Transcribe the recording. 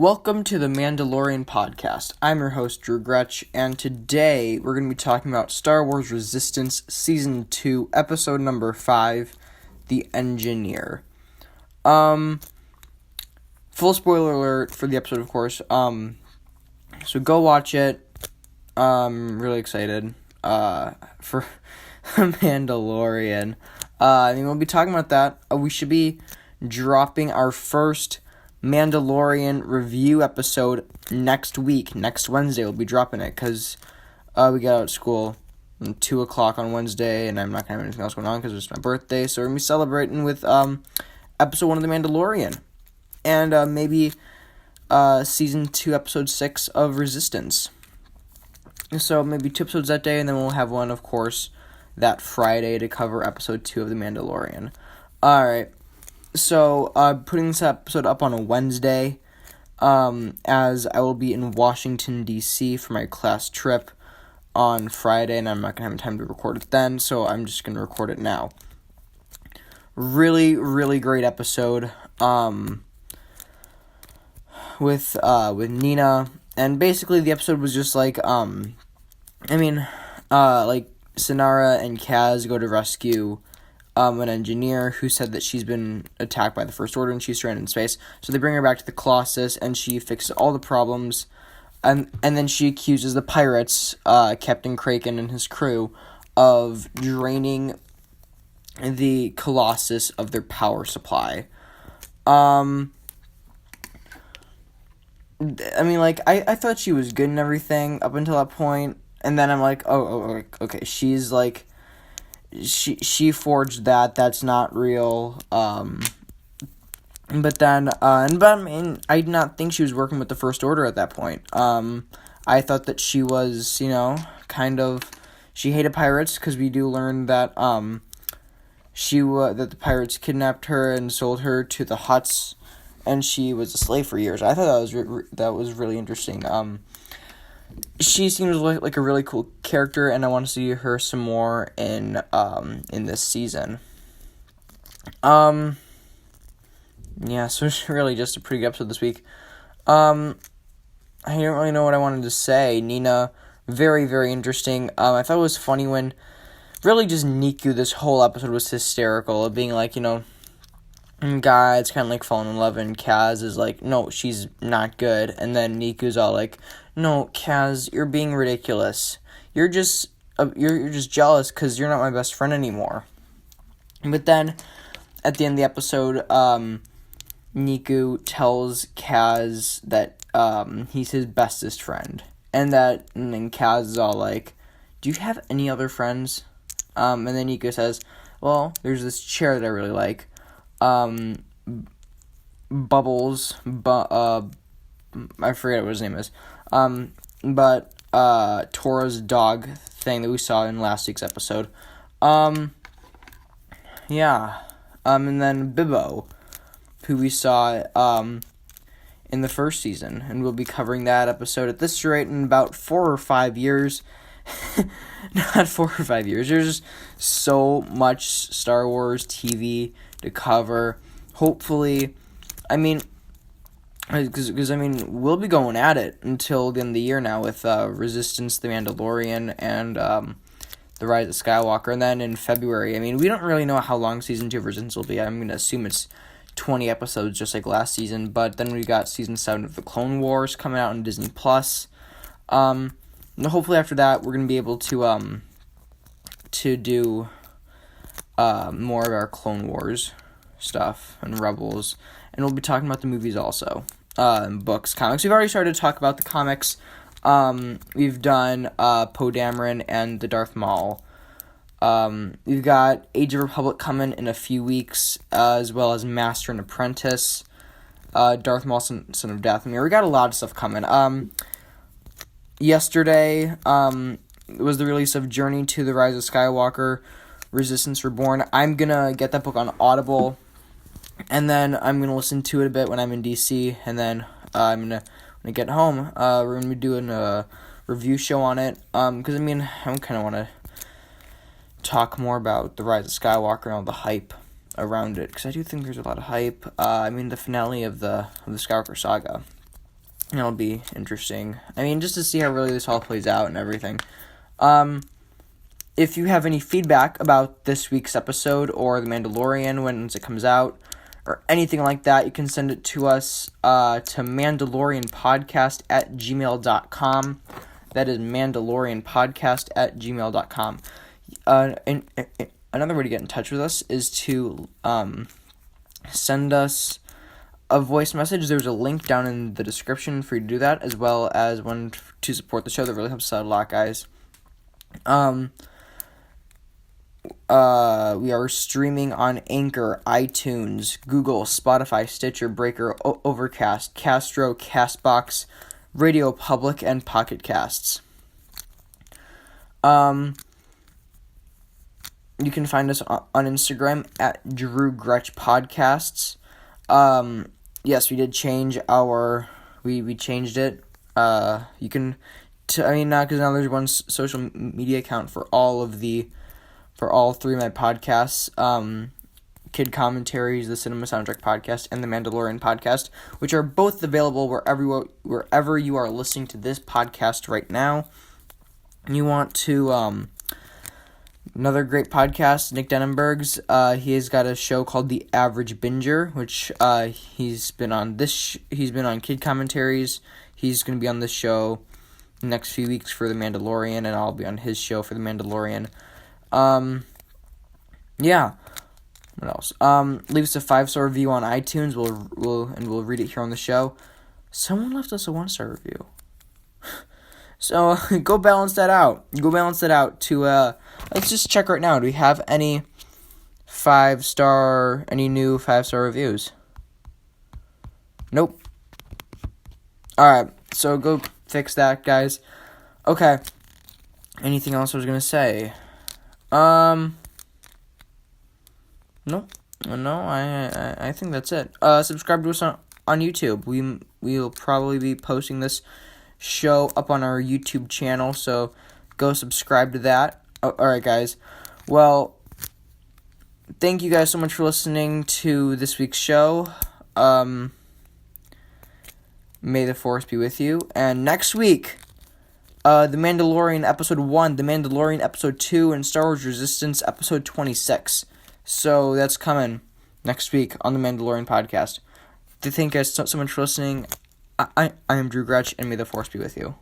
Welcome to the Mandalorian Podcast. I'm your host, Drew Gretsch, and today we're going to be talking about Star Wars Resistance Season 2, Episode number 5, The Engineer. Full spoiler alert for the episode, of course. So go watch it. Really excited, for Mandalorian. We'll be talking about that. We should be dropping our first Mandalorian review episode next week. Next Wednesday we'll be dropping it because we got out of school at 2 o'clock on Wednesday, and I'm not going to have anything else going on because it's my birthday, so we're going to be celebrating with episode 1 of The Mandalorian, and maybe season 2, episode 6 of Resistance. So maybe 2 episodes that day, and then we'll have one, of course, that Friday to cover episode 2 of The Mandalorian. Alright. So, putting this episode up on a Wednesday, as I will be in Washington, D.C. for my class trip on Friday, and I'm not going to have time to record it then, so I'm just going to record it now. Really, really great episode, with Nina, and basically the episode was just like, Synara and Kaz go to rescue an engineer who said that she's been attacked by the First Order and she's stranded in space. So they bring her back to the Colossus and she fixes all the problems. And then she accuses the pirates, Captain Kraken and his crew, of draining the Colossus of their power supply. I thought she was good and everything up until that point. And then I'm like, okay, she's like... She forged that. That's not real. But I did not think she was working with the First Order at that point. I thought that she was, she hated pirates, because we do learn that, that the pirates kidnapped her and sold her to the Hutts, and she was a slave for years. I thought that was really interesting. She seems like a really cool character, and I want to see her some more in this season. So it's really just a pretty good episode this week. I don't really know what I wanted to say. Nina, very, very interesting. I thought it was funny when, really just Niku, this whole episode was hysterical, of being like, guys kind of like falling in love, and Kaz is like, no, she's not good, and then Niku's all like, no, Kaz, you're being ridiculous. You're just jealous because you're not my best friend anymore. But then, at the end of the episode, Niku tells Kaz that he's his bestest friend, and then Kaz is all like, do you have any other friends? And then Niku says, well, there's this chair that I really like. Bubbles, I forget what his name is. Tora's dog thing that we saw in last week's episode. And then Bibbo, who we saw, in the first season, and we'll be covering that episode at this rate in about 4 or 5 years. Not 4 or 5 years. There's just so much Star Wars TV to cover. Hopefully, because we'll be going at it until the end of the year now with Resistance, The Mandalorian, and The Rise of Skywalker, and then in February, we don't really know how long Season 2 of Resistance will be. I'm going to assume it's 20 episodes just like last season, but then we got Season 7 of The Clone Wars coming out on Disney+. Hopefully after that, we're going to be able to do more of our Clone Wars stuff and Rebels, and we'll be talking about the movies also, books, comics. We've already started to talk about the comics. We've done Poe Dameron and the Darth Maul. We've got Age of Republic coming in a few weeks, as well as Master and Apprentice, Darth Maul, Son of Dathomir. We got a lot of stuff coming. Yesterday was the release of Journey to the Rise of Skywalker, Resistance Reborn. I'm gonna get that book on Audible, and then I'm gonna listen to it a bit when I'm in DC, and then when I get home, we're gonna be doing a review show on it, because I kind of want to talk more about the Rise of Skywalker and all the hype around it, because I do think there's a lot of hype. The finale of the Skywalker saga It'll be interesting. I mean, just to see how really this all plays out and everything. If you have any feedback about this week's episode or The Mandalorian when it comes out or anything like that, you can send it to us to mandalorianpodcast@gmail.com. That is mandalorianpodcast@gmail.com. And another way to get in touch with us is to send us a voice message. There's a link down in the description for you to do that, as well as one to support the show. That really helps us out a lot, guys. We are streaming on Anchor, iTunes, Google, Spotify, Stitcher, Breaker, Overcast, Castro, Castbox, Radio Public, and Pocket Casts. You can find us on Instagram at Drew Gretsch Podcasts. Yes, we did change we changed it. You can, because now there's one social media account for all three of my podcasts, Kid Commentaries, the Cinema Soundtrack Podcast, and the Mandalorian Podcast, which are both available wherever you are listening to this podcast right now. You want to, another great podcast, Nick Denenberg's, he has got a show called The Average Binger, which, he's been on Kid Commentaries. He's going to be on this show next few weeks for The Mandalorian, and I'll be on his show for The Mandalorian. Yeah. What else? Leave us a 5-star review on iTunes. We'll read it here on the show. Someone left us a 1-star review. So go balance that out. To let's just check right now. Do we have any new 5-star reviews? Nope. Alright, so go fix that, guys. Okay. Anything else I was gonna say? No, I think that's it. Subscribe to us on YouTube. We'll probably be posting this show up on our YouTube channel, so go subscribe to that. Alright, guys. Well, thank you guys so much for listening to this week's show. May the Force be with you. And next week, The Mandalorian Episode 1, The Mandalorian Episode 2, and Star Wars Resistance Episode 26. So that's coming next week on the Mandalorian Podcast. Thank you guys so much for listening. I am Drew Gretsch, and may the Force be with you.